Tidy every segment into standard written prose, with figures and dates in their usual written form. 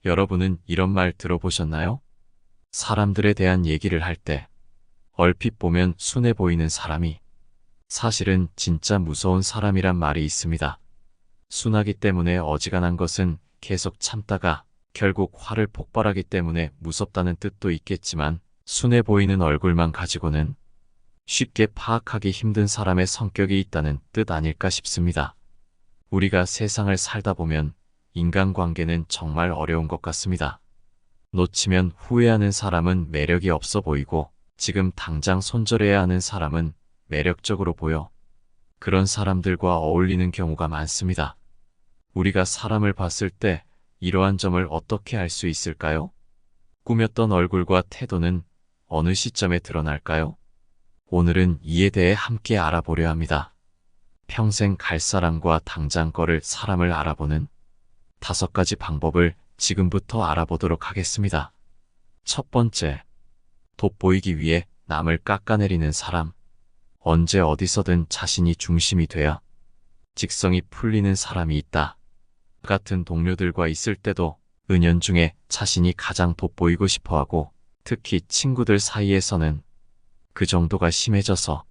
여러분은 이런 말 들어보셨나요? 사람들에 대한 얘기를 할 때 얼핏 보면 순해 보이는 사람이 사실은 진짜 무서운 사람이란 말이 있습니다. 순하기 때문에 어지간한 것은 계속 참다가 결국 화를 폭발하기 때문에 무섭다는 뜻도 있겠지만 순해 보이는 얼굴만 가지고는 쉽게 파악하기 힘든 사람의 성격이 있다는 뜻 아닐까 싶습니다. 우리가 세상을 살다 보면 인간관계는 정말 어려운 것 같습니다. 놓치면 후회하는 사람은 매력이 없어 보이고 지금 당장 손절해야 하는 사람은 매력적으로 보여 그런 사람들과 어울리는 경우가 많습니다. 우리가 사람을 봤을 때 이러한 점을 어떻게 알 수 있을까요? 꾸몄던 얼굴과 태도는 어느 시점에 드러날까요? 오늘은 이에 대해 함께 알아보려 합니다. 평생 갈 사람과 당장 거를 사람을 알아보는 5가지 방법을 지금부터 알아보도록 하겠습니다. 첫 번째, 돋보이기 위해 남을 깎아내리는 사람. 언제 어디서든 자신이 중심이 돼야 직성이 풀리는 사람이 있다. 같은 동료들과 있을 때도 은연중에 자신이 가장 돋보이고 싶어하고 특히 친구들 사이에서는 그 정도가 심해져서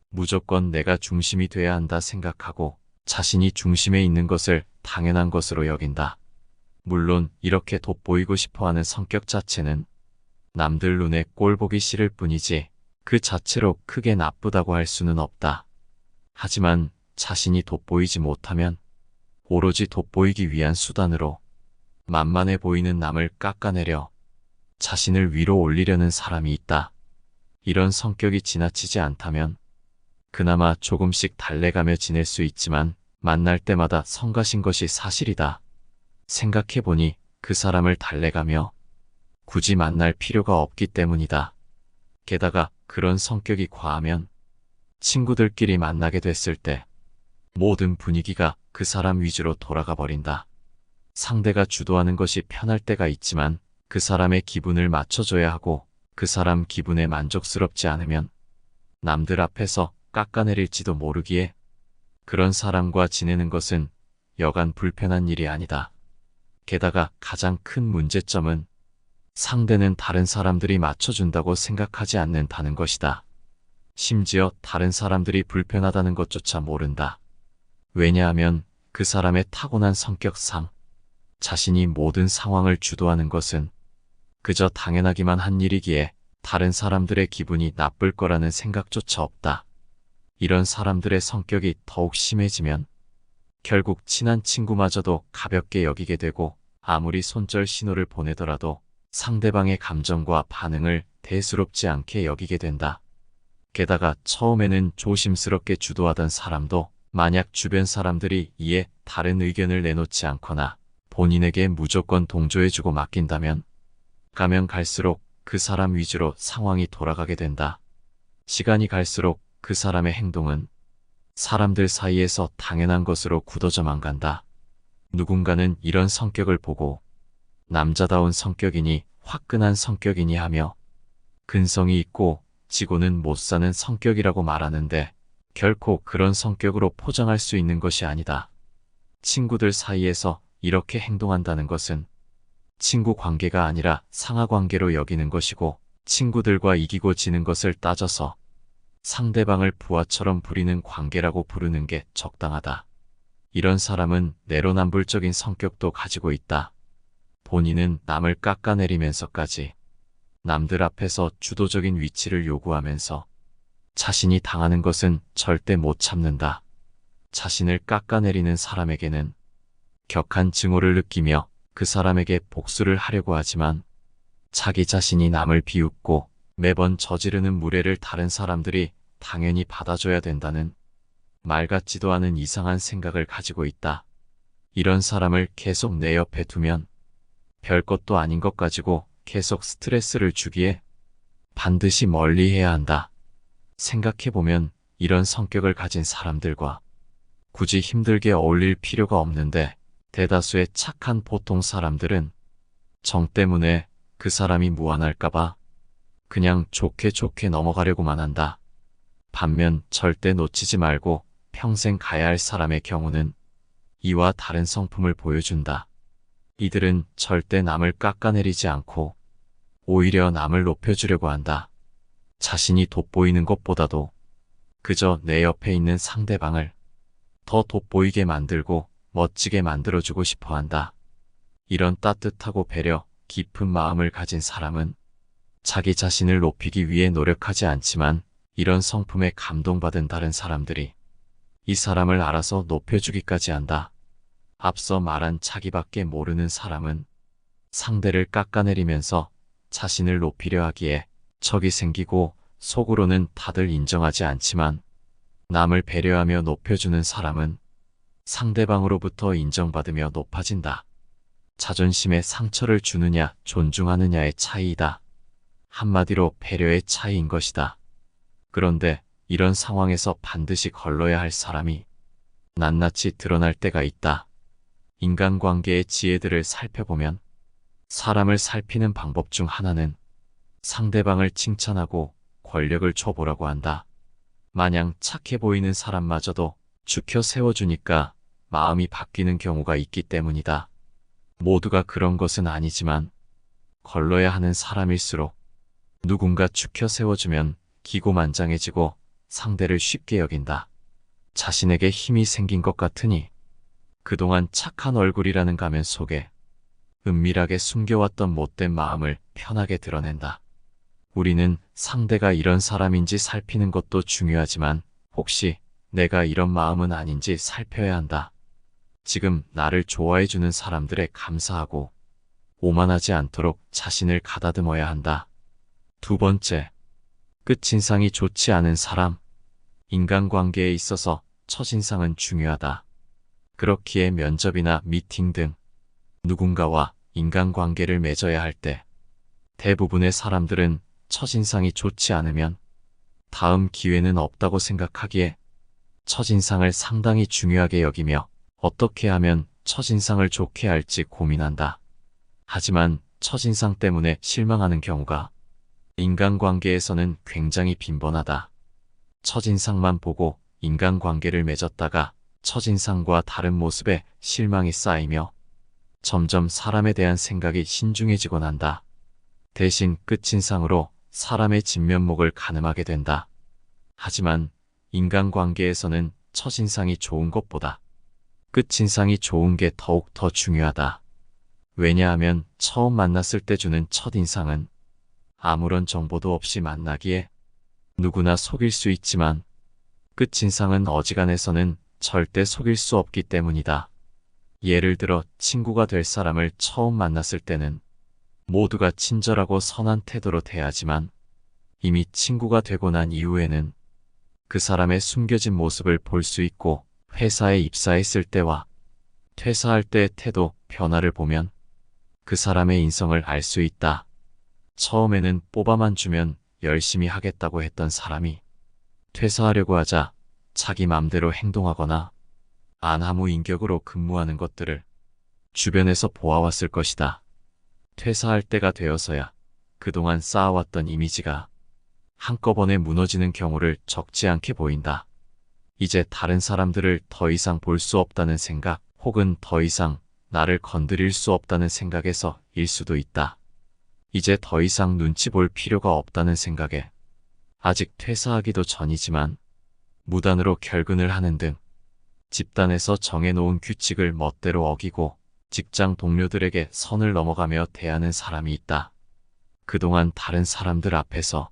무조건 내가 중심이 돼야 한다 생각하고 자신이 중심에 있는 것을 당연한 것으로 여긴다. 물론 이렇게 돋보이고 싶어하는 성격 자체는 남들 눈에 꼴보기 싫을 뿐이지 그 자체로 크게 나쁘다고 할 수는 없다. 하지만 자신이 돋보이지 못하면 오로지 돋보이기 위한 수단으로 만만해 보이는 남을 깎아내려 자신을 위로 올리려는 사람이 있다. 이런 성격이 지나치지 않다면 그나마 조금씩 달래가며 지낼 수 있지만 만날 때마다 성가신 것이 사실이다. 생각해보니 그 사람을 달래가며 굳이 만날 필요가 없기 때문이다. 게다가 그런 성격이 과하면 친구들끼리 만나게 됐을 때 모든 분위기가 그 사람 위주로 돌아가 버린다. 상대가 주도하는 것이 편할 때가 있지만 그 사람의 기분을 맞춰줘야 하고 그 사람 기분에 만족스럽지 않으면 남들 앞에서 깎아내릴지도 모르기에 그런 사람과 지내는 것은 여간 불편한 일이 아니다. 게다가 가장 큰 문제점은 상대는 다른 사람들이 맞춰준다고 생각하지 않는다는 것이다. 심지어 다른 사람들이 불편하다는 것조차 모른다. 왜냐하면 그 사람의 타고난 성격상 자신이 모든 상황을 주도하는 것은 그저 당연하기만 한 일이기에 다른 사람들의 기분이 나쁠 거라는 생각조차 없다. 이런 사람들의 성격이 더욱 심해지면 결국 친한 친구마저도 가볍게 여기게 되고 아무리 손절 신호를 보내더라도 상대방의 감정과 반응을 대수롭지 않게 여기게 된다. 게다가 처음에는 조심스럽게 주도하던 사람도 만약 주변 사람들이 이에 다른 의견을 내놓지 않거나 본인에게 무조건 동조해주고 맡긴다면 가면 갈수록 그 사람 위주로 상황이 돌아가게 된다. 시간이 갈수록 그 사람의 행동은 사람들 사이에서 당연한 것으로 굳어져만 간다. 누군가는 이런 성격을 보고 남자다운 성격이니 화끈한 성격이니 하며 근성이 있고 지고는 못 사는 성격이라고 말하는데 결코 그런 성격으로 포장할 수 있는 것이 아니다. 친구들 사이에서 이렇게 행동한다는 것은 친구 관계가 아니라 상하 관계로 여기는 것이고 친구들과 이기고 지는 것을 따져서 상대방을 부하처럼 부리는 관계라고 부르는 게 적당하다. 이런 사람은 내로남불적인 성격도 가지고 있다. 본인은 남을 깎아내리면서까지 남들 앞에서 주도적인 위치를 요구하면서 자신이 당하는 것은 절대 못 참는다. 자신을 깎아내리는 사람에게는 격한 증오를 느끼며 그 사람에게 복수를 하려고 하지만 자기 자신이 남을 비웃고 매번 저지르는 무례를 다른 사람들이 당연히 받아줘야 된다는 말 같지도 않은 이상한 생각을 가지고 있다. 이런 사람을 계속 내 옆에 두면 별것도 아닌 것 가지고 계속 스트레스를 주기에 반드시 멀리해야 한다. 생각해보면 이런 성격을 가진 사람들과 굳이 힘들게 어울릴 필요가 없는데 대다수의 착한 보통 사람들은 정 때문에 그 사람이 무안할까봐 그냥 좋게 좋게 넘어가려고만 한다. 반면 절대 놓치지 말고 평생 가야 할 사람의 경우는 이와 다른 성품을 보여준다. 이들은 절대 남을 깎아내리지 않고 오히려 남을 높여주려고 한다. 자신이 돋보이는 것보다도 그저 내 옆에 있는 상대방을 더 돋보이게 만들고 멋지게 만들어주고 싶어 한다. 이런 따뜻하고 배려 깊은 마음을 가진 사람은 자기 자신을 높이기 위해 노력하지 않지만 이런 성품에 감동받은 다른 사람들이 이 사람을 알아서 높여주기까지 한다. 앞서 말한 자기밖에 모르는 사람은 상대를 깎아내리면서 자신을 높이려 하기에 적이 생기고 속으로는 다들 인정하지 않지만 남을 배려하며 높여주는 사람은 상대방으로부터 인정받으며 높아진다. 자존심에 상처를 주느냐 존중하느냐의 차이이다. 한마디로 배려의 차이인 것이다. 그런데 이런 상황에서 반드시 걸러야 할 사람이 낱낱이 드러날 때가 있다. 인간관계의 지혜들을 살펴보면 사람을 살피는 방법 중 하나는 상대방을 칭찬하고 권력을 줘보라고 한다. 마냥 착해 보이는 사람마저도 죽여 세워주니까 마음이 바뀌는 경우가 있기 때문이다. 모두가 그런 것은 아니지만 걸러야 하는 사람일수록 누군가 죽여 세워주면 기고만장해지고 상대를 쉽게 여긴다. 자신에게 힘이 생긴 것 같으니 그동안 착한 얼굴이라는 가면 속에 은밀하게 숨겨왔던 못된 마음을 편하게 드러낸다. 우리는 상대가 이런 사람인지 살피는 것도 중요하지만 혹시 내가 이런 마음은 아닌지 살펴야 한다. 지금 나를 좋아해주는 사람들에 감사하고 오만하지 않도록 자신을 가다듬어야 한다. 두 번째, 끝인상이 좋지 않은 사람. 인간관계에 있어서 첫인상은 중요하다. 그렇기에 면접이나 미팅 등 누군가와 인간관계를 맺어야 할 때 대부분의 사람들은 첫인상이 좋지 않으면 다음 기회는 없다고 생각하기에 첫인상을 상당히 중요하게 여기며 어떻게 하면 첫인상을 좋게 할지 고민한다. 하지만 첫인상 때문에 실망하는 경우가 인간관계에서는 굉장히 빈번하다. 첫인상만 보고 인간관계를 맺었다가 첫인상과 다른 모습에 실망이 쌓이며 점점 사람에 대한 생각이 신중해지곤 한다. 대신 끝인상으로 사람의 진면목을 가늠하게 된다. 하지만 인간관계에서는 첫인상이 좋은 것보다 끝인상이 좋은 게 더욱 더 중요하다. 왜냐하면 처음 만났을 때 주는 첫인상은 아무런 정보도 없이 만나기에 누구나 속일 수 있지만 끝인상은 어지간해서는 절대 속일 수 없기 때문이다. 예를 들어 친구가 될 사람을 처음 만났을 때는 모두가 친절하고 선한 태도로 대하지만 이미 친구가 되고 난 이후에는 그 사람의 숨겨진 모습을 볼 수 있고 회사에 입사했을 때와 퇴사할 때의 태도 변화를 보면 그 사람의 인성을 알 수 있다. 처음에는 뽑아만 주면 열심히 하겠다고 했던 사람이 퇴사하려고 하자 자기 맘대로 행동하거나 안하무인격으로 근무하는 것들을 주변에서 보아왔을 것이다. 퇴사할 때가 되어서야 그동안 쌓아왔던 이미지가 한꺼번에 무너지는 경우를 적지 않게 보인다. 이제 다른 사람들을 더 이상 볼 수 없다는 생각 혹은 더 이상 나를 건드릴 수 없다는 생각에서 일 수도 있다. 이제 더 이상 눈치 볼 필요가 없다는 생각에 아직 퇴사하기도 전이지만 무단으로 결근을 하는 등 집단에서 정해놓은 규칙을 멋대로 어기고 직장 동료들에게 선을 넘어가며 대하는 사람이 있다. 그동안 다른 사람들 앞에서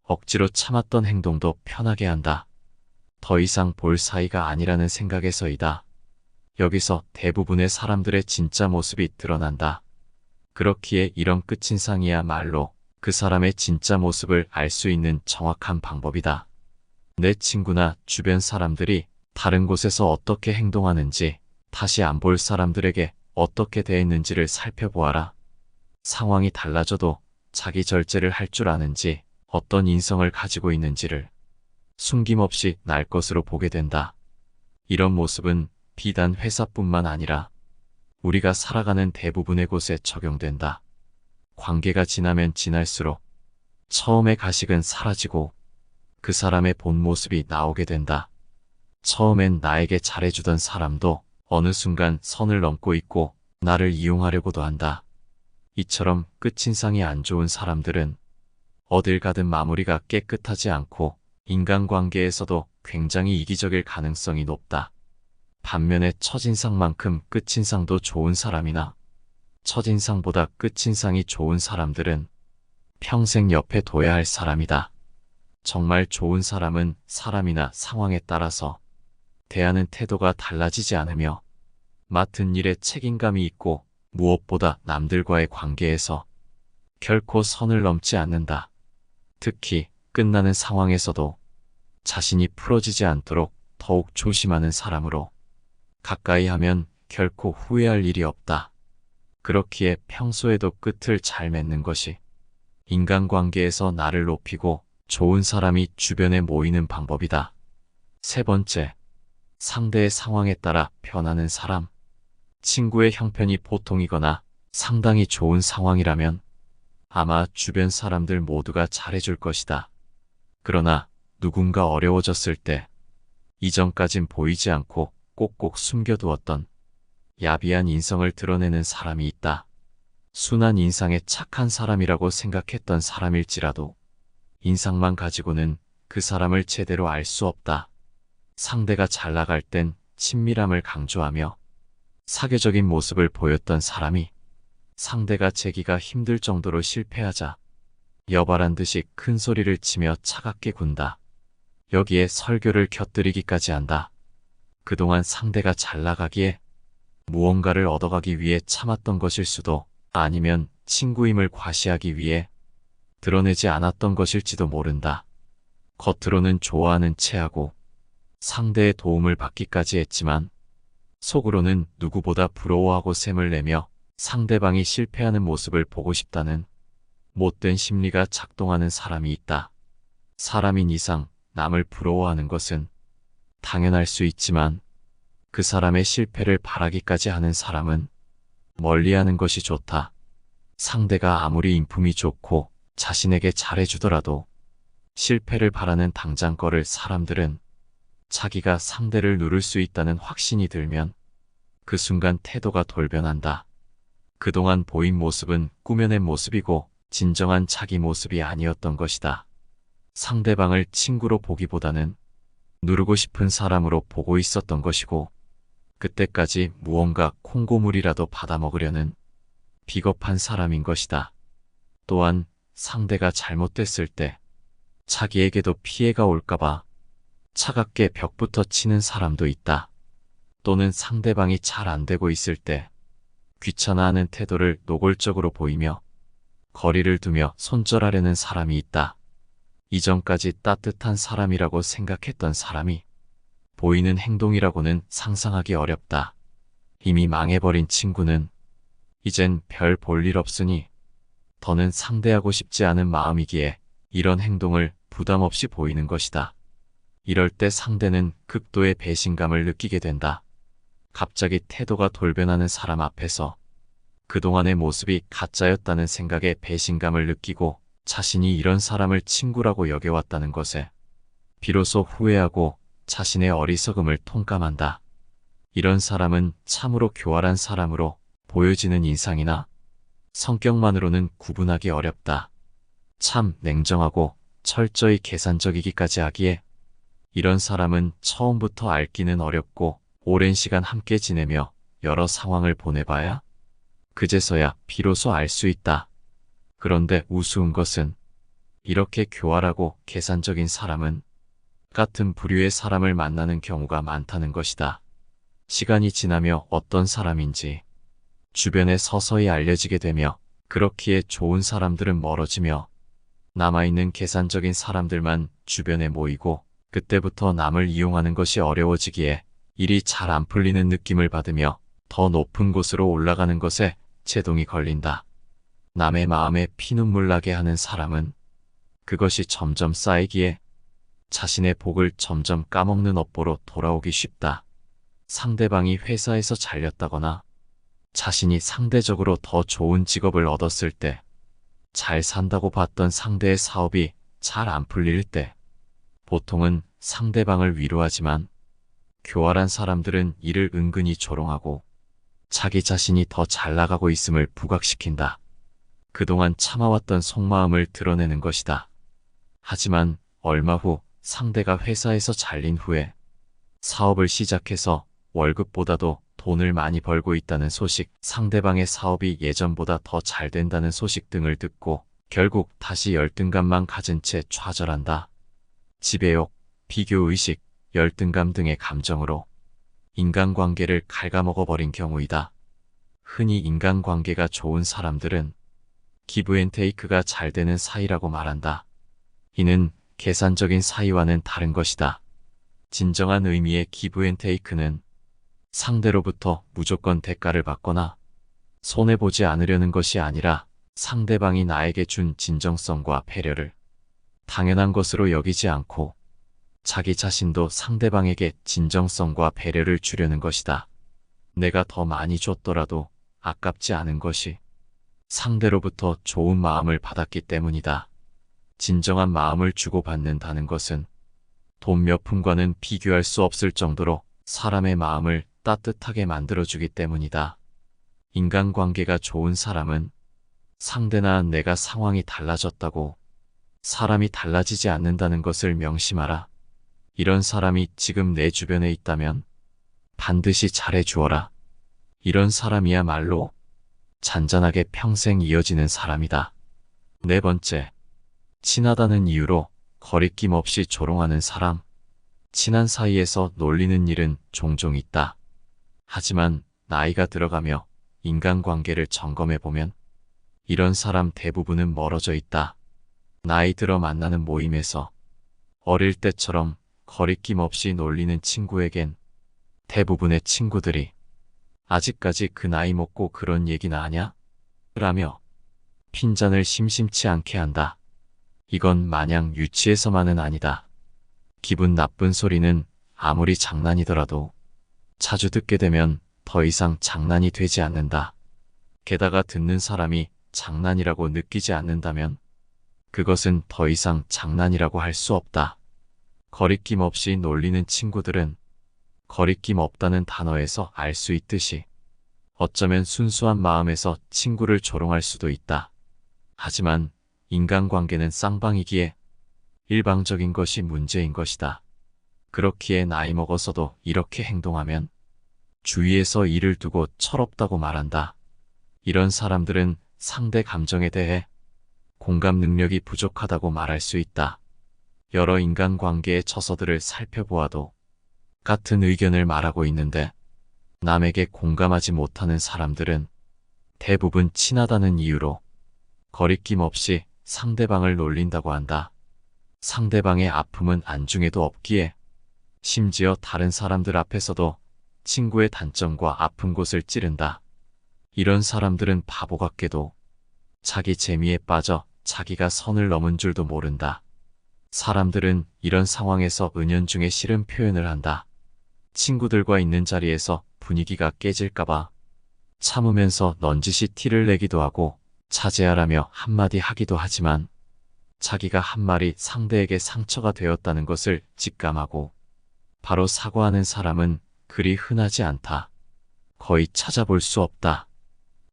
억지로 참았던 행동도 편하게 한다. 더 이상 볼 사이가 아니라는 생각에서이다. 여기서 대부분의 사람들의 진짜 모습이 드러난다. 그렇기에 이런 끝인상이야말로 그 사람의 진짜 모습을 알 수 있는 정확한 방법이다. 내 친구나 주변 사람들이 다른 곳에서 어떻게 행동하는지, 다시 안 볼 사람들에게 어떻게 대했는지를 살펴보아라. 상황이 달라져도 자기 절제를 할 줄 아는지, 어떤 인성을 가지고 있는지를 숨김없이 날 것으로 보게 된다. 이런 모습은 비단 회사뿐만 아니라 우리가 살아가는 대부분의 곳에 적용된다. 관계가 지나면 지날수록 처음의 가식은 사라지고 그 사람의 본 모습이 나오게 된다. 처음엔 나에게 잘해주던 사람도 어느 순간 선을 넘고 있고 나를 이용하려고도 한다. 이처럼 끝인상이 안 좋은 사람들은 어딜 가든 마무리가 깨끗하지 않고 인간관계에서도 굉장히 이기적일 가능성이 높다. 반면에 첫인상만큼 끝인상도 좋은 사람이나 첫인상보다 끝인상이 좋은 사람들은 평생 옆에 둬야 할 사람이다. 정말 좋은 사람은 사람이나 상황에 따라서 대하는 태도가 달라지지 않으며 맡은 일에 책임감이 있고 무엇보다 남들과의 관계에서 결코 선을 넘지 않는다. 특히 끝나는 상황에서도 자신이 풀어지지 않도록 더욱 조심하는 사람으로 가까이 하면 결코 후회할 일이 없다. 그렇기에 평소에도 끝을 잘 맺는 것이 인간관계에서 나를 높이고 좋은 사람이 주변에 모이는 방법이다. 세 번째, 상대의 상황에 따라 변하는 사람. 친구의 형편이 보통이거나 상당히 좋은 상황이라면 아마 주변 사람들 모두가 잘해줄 것이다. 그러나 누군가 어려워졌을 때 이전까진 보이지 않고 꼭꼭 숨겨두었던 야비한 인성을 드러내는 사람이 있다. 순한 인상에 착한 사람이라고 생각했던 사람일지라도 인상만 가지고는 그 사람을 제대로 알 수 없다. 상대가 잘 나갈 땐 친밀함을 강조하며 사교적인 모습을 보였던 사람이 상대가 재기가 힘들 정도로 실패하자 여발한 듯이 큰 소리를 치며 차갑게 군다. 여기에 설교를 곁들이기까지 한다. 그동안 상대가 잘 나가기에 무언가를 얻어가기 위해 참았던 것일 수도 아니면 친구임을 과시하기 위해 드러내지 않았던 것일지도 모른다. 겉으로는 좋아하는 체하고 상대의 도움을 받기까지 했지만 속으로는 누구보다 부러워하고 샘을 내며 상대방이 실패하는 모습을 보고 싶다는 못된 심리가 작동하는 사람이 있다. 사람인 이상 남을 부러워하는 것은 당연할 수 있지만 그 사람의 실패를 바라기까지 하는 사람은 멀리하는 것이 좋다. 상대가 아무리 인품이 좋고 자신에게 잘해주더라도 실패를 바라는 당장 거를 사람들은 자기가 상대를 누를 수 있다는 확신이 들면 그 순간 태도가 돌변한다. 그동안 보인 모습은 꾸며낸 모습이고 진정한 자기 모습이 아니었던 것이다. 상대방을 친구로 보기보다는 누르고 싶은 사람으로 보고 있었던 것이고 그때까지 무언가 콩고물이라도 받아먹으려는 비겁한 사람인 것이다. 또한 상대가 잘못됐을 때 자기에게도 피해가 올까봐 차갑게 벽부터 치는 사람도 있다. 또는 상대방이 잘 안되고 있을 때 귀찮아하는 태도를 노골적으로 보이며 거리를 두며 손절하려는 사람이 있다. 이전까지 따뜻한 사람이라고 생각했던 사람이 보이는 행동이라고는 상상하기 어렵다. 이미 망해버린 친구는 이젠 별 볼 일 없으니 더는 상대하고 싶지 않은 마음이기에 이런 행동을 부담 없이 보이는 것이다. 이럴 때 상대는 극도의 배신감을 느끼게 된다. 갑자기 태도가 돌변하는 사람 앞에서 그동안의 모습이 가짜였다는 생각에 배신감을 느끼고 자신이 이런 사람을 친구라고 여겨왔다는 것에 비로소 후회하고 자신의 어리석음을 통감한다. 이런 사람은 참으로 교활한 사람으로 보여지는 인상이나 성격만으로는 구분하기 어렵다. 참 냉정하고 철저히 계산적이기까지 하기에 이런 사람은 처음부터 알기는 어렵고 오랜 시간 함께 지내며 여러 상황을 보내봐야 그제서야 비로소 알 수 있다. 그런데 우스운 것은 이렇게 교활하고 계산적인 사람은 같은 부류의 사람을 만나는 경우가 많다는 것이다. 시간이 지나며 어떤 사람인지 주변에 서서히 알려지게 되며 그렇기에 좋은 사람들은 멀어지며 남아있는 계산적인 사람들만 주변에 모이고 그때부터 남을 이용하는 것이 어려워지기에 일이 잘 안 풀리는 느낌을 받으며 더 높은 곳으로 올라가는 것에 제동이 걸린다. 남의 마음에 피눈물 나게 하는 사람은 그것이 점점 쌓이기에 자신의 복을 점점 까먹는 업보로 돌아오기 쉽다. 상대방이 회사에서 잘렸다거나 자신이 상대적으로 더 좋은 직업을 얻었을 때, 잘 산다고 봤던 상대의 사업이 잘 안 풀릴 때, 보통은 상대방을 위로하지만 교활한 사람들은 이를 은근히 조롱하고 자기 자신이 더 잘 나가고 있음을 부각시킨다. 그동안 참아왔던 속마음을 드러내는 것이다. 하지만 얼마 후 상대가 회사에서 잘린 후에 사업을 시작해서 월급보다도 돈을 많이 벌고 있다는 소식, 상대방의 사업이 예전보다 더 잘 된다는 소식 등을 듣고 결국 다시 열등감만 가진 채 좌절한다. 지배욕, 비교의식, 열등감 등의 감정으로 인간관계를 갉아먹어버린 경우이다. 흔히 인간관계가 좋은 사람들은 기브앤테이크가 잘 되는 사이라고 말한다. 이는 계산적인 사이와는 다른 것이다. 진정한 의미의 기브앤테이크는 상대로부터 무조건 대가를 받거나 손해보지 않으려는 것이 아니라 상대방이 나에게 준 진정성과 배려를 당연한 것으로 여기지 않고 자기 자신도 상대방에게 진정성과 배려를 주려는 것이다. 내가 더 많이 줬더라도 아깝지 않은 것이 상대로부터 좋은 마음을 받았기 때문이다. 진정한 마음을 주고받는다는 것은 돈 몇 푼과는 비교할 수 없을 정도로 사람의 마음을 따뜻하게 만들어주기 때문이다. 인간관계가 좋은 사람은 상대나 내가 상황이 달라졌다고 사람이 달라지지 않는다는 것을 명심하라. 이런 사람이 지금 내 주변에 있다면 반드시 잘해주어라. 이런 사람이야말로 잔잔하게 평생 이어지는 사람이다. 네 번째, 친하다는 이유로 거리낌 없이 조롱하는 사람. 친한 사이에서 놀리는 일은 종종 있다. 하지만 나이가 들어가며 인간관계를 점검해보면 이런 사람 대부분은 멀어져 있다. 나이 들어 만나는 모임에서 어릴 때처럼 거리낌 없이 놀리는 친구에겐 대부분의 친구들이 아직까지 그 나이 먹고 그런 얘기나 하냐? 라며 핀잔을 심심치 않게 한다. 이건 마냥 유치해서만은 아니다. 기분 나쁜 소리는 아무리 장난이더라도 자주 듣게 되면 더 이상 장난이 되지 않는다. 게다가 듣는 사람이 장난이라고 느끼지 않는다면 그것은 더 이상 장난이라고 할 수 없다. 거리낌 없이 놀리는 친구들은 거리낌 없다는 단어에서 알 수 있듯이 어쩌면 순수한 마음에서 친구를 조롱할 수도 있다. 하지만 인간관계는 쌍방이기에 일방적인 것이 문제인 것이다. 그렇기에 나이 먹어서도 이렇게 행동하면 주위에서 이를 두고 철없다고 말한다. 이런 사람들은 상대 감정에 대해 공감 능력이 부족하다고 말할 수 있다. 여러 인간관계의 처서들을 살펴보아도 같은 의견을 말하고 있는데 남에게 공감하지 못하는 사람들은 대부분 친하다는 이유로 거리낌 없이 상대방을 놀린다고 한다. 상대방의 아픔은 안중에도 없기에 심지어 다른 사람들 앞에서도 친구의 단점과 아픈 곳을 찌른다. 이런 사람들은 바보 같게도 자기 재미에 빠져 자기가 선을 넘은 줄도 모른다. 사람들은 이런 상황에서 은연중에 싫은 표현을 한다. 친구들과 있는 자리에서 분위기가 깨질까봐 참으면서 넌지시 티를 내기도 하고 자제하라며 한마디 하기도 하지만 자기가 한 말이 상대에게 상처가 되었다는 것을 직감하고 바로 사과하는 사람은 그리 흔하지 않다. 거의 찾아볼 수 없다.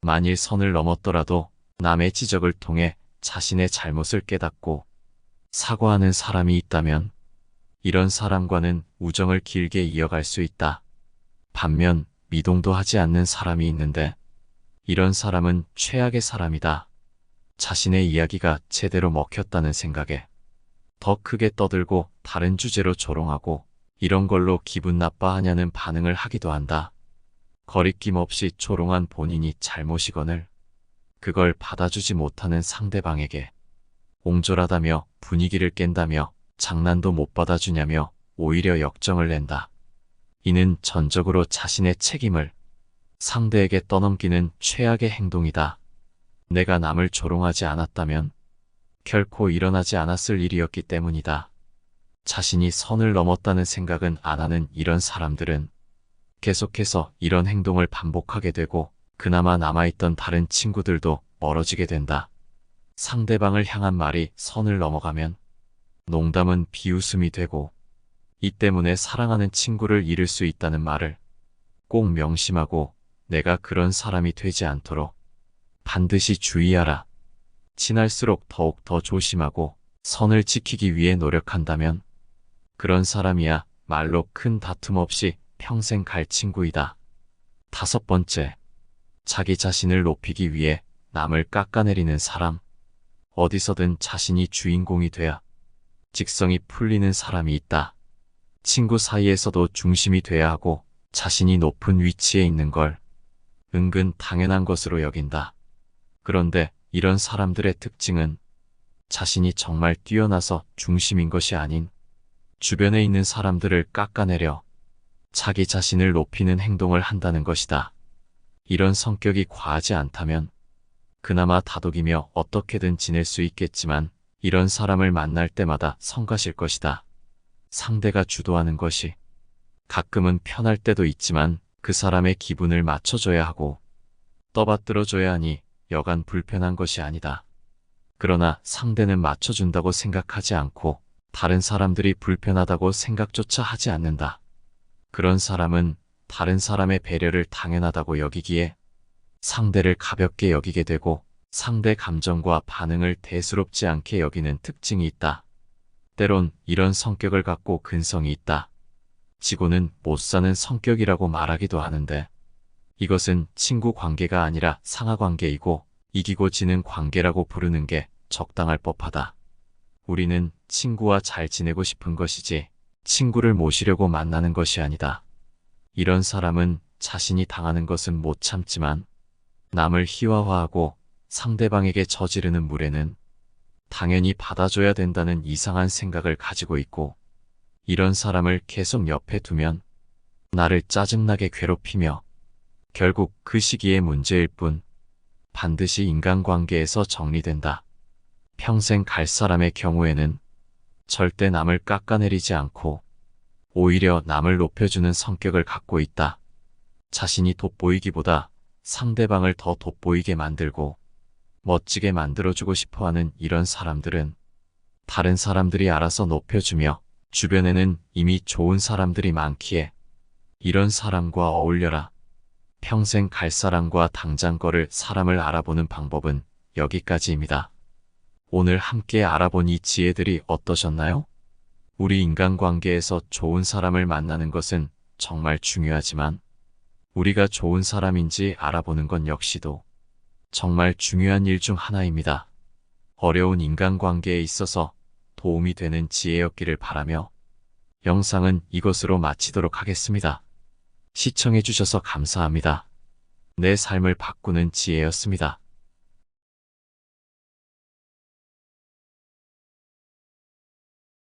만일 선을 넘었더라도 남의 지적을 통해 자신의 잘못을 깨닫고 사과하는 사람이 있다면 이런 사람과는 우정을 길게 이어갈 수 있다. 반면 미동도 하지 않는 사람이 있는데 이런 사람은 최악의 사람이다. 자신의 이야기가 제대로 먹혔다는 생각에 더 크게 떠들고 다른 주제로 조롱하고 이런 걸로 기분 나빠하냐는 반응을 하기도 한다. 거리낌 없이 조롱한 본인이 잘못이거늘 그걸 받아주지 못하는 상대방에게 옹졸하다며 분위기를 깬다며 장난도 못 받아주냐며 오히려 역정을 낸다. 이는 전적으로 자신의 책임을 상대에게 떠넘기는 최악의 행동이다. 내가 남을 조롱하지 않았다면 결코 일어나지 않았을 일이었기 때문이다. 자신이 선을 넘었다는 생각은 안 하는 이런 사람들은 계속해서 이런 행동을 반복하게 되고 그나마 남아있던 다른 친구들도 멀어지게 된다. 상대방을 향한 말이 선을 넘어가면 농담은 비웃음이 되고 이 때문에 사랑하는 친구를 잃을 수 있다는 말을 꼭 명심하고 내가 그런 사람이 되지 않도록 반드시 주의하라. 친할수록 더욱 더 조심하고 선을 지키기 위해 노력한다면 그런 사람이야 말로 큰 다툼 없이 평생 갈 친구이다. 5번째, 자기 자신을 높이기 위해 남을 깎아내리는 사람. 어디서든 자신이 주인공이 돼야 직성이 풀리는 사람이 있다. 친구 사이에서도 중심이 돼야 하고 자신이 높은 위치에 있는 걸 은근 당연한 것으로 여긴다. 그런데 이런 사람들의 특징은 자신이 정말 뛰어나서 중심인 것이 아닌 주변에 있는 사람들을 깎아내려 자기 자신을 높이는 행동을 한다는 것이다. 이런 성격이 과하지 않다면 그나마 다독이며 어떻게든 지낼 수 있겠지만 이런 사람을 만날 때마다 성가실 것이다. 상대가 주도하는 것이 가끔은 편할 때도 있지만 그 사람의 기분을 맞춰줘야 하고 떠받들어줘야 하니 여간 불편한 것이 아니다. 그러나 상대는 맞춰준다고 생각하지 않고 다른 사람들이 불편하다고 생각조차 하지 않는다. 그런 사람은 다른 사람의 배려를 당연하다고 여기기에 상대를 가볍게 여기게 되고 상대 감정과 반응을 대수롭지 않게 여기는 특징이 있다. 때론 이런 성격을 갖고 근성이 있다. 지고는 못 사는 성격이라고 말하기도 하는데 이것은 친구 관계가 아니라 상하 관계이고 이기고 지는 관계라고 부르는 게 적당할 법하다. 우리는 친구와 잘 지내고 싶은 것이지 친구를 모시려고 만나는 것이 아니다. 이런 사람은 자신이 당하는 것은 못 참지만 남을 희화화하고 상대방에게 저지르는 무례는 당연히 받아줘야 된다는 이상한 생각을 가지고 있고 이런 사람을 계속 옆에 두면 나를 짜증나게 괴롭히며 결국 그 시기의 문제일 뿐 반드시 인간관계에서 정리된다. 평생 갈 사람의 경우에는 절대 남을 깎아내리지 않고 오히려 남을 높여주는 성격을 갖고 있다. 자신이 돋보이기보다 상대방을 더 돋보이게 만들고 멋지게 만들어주고 싶어하는 이런 사람들은 다른 사람들이 알아서 높여주며 주변에는 이미 좋은 사람들이 많기에 이런 사람과 어울려라. 평생 갈 사람과 당장 걸을 사람을 알아보는 방법은 여기까지입니다. 오늘 함께 알아본 이 지혜들이 어떠셨나요? 우리 인간관계에서 좋은 사람을 만나는 것은 정말 중요하지만 우리가 좋은 사람인지 알아보는 건 역시도 정말 중요한 일 중 하나입니다. 어려운 인간관계에 있어서 도움이 되는 지혜였기를 바라며 영상은 이것으로 마치도록 하겠습니다. 시청해주셔서 감사합니다. 내 삶을 바꾸는 지혜였습니다.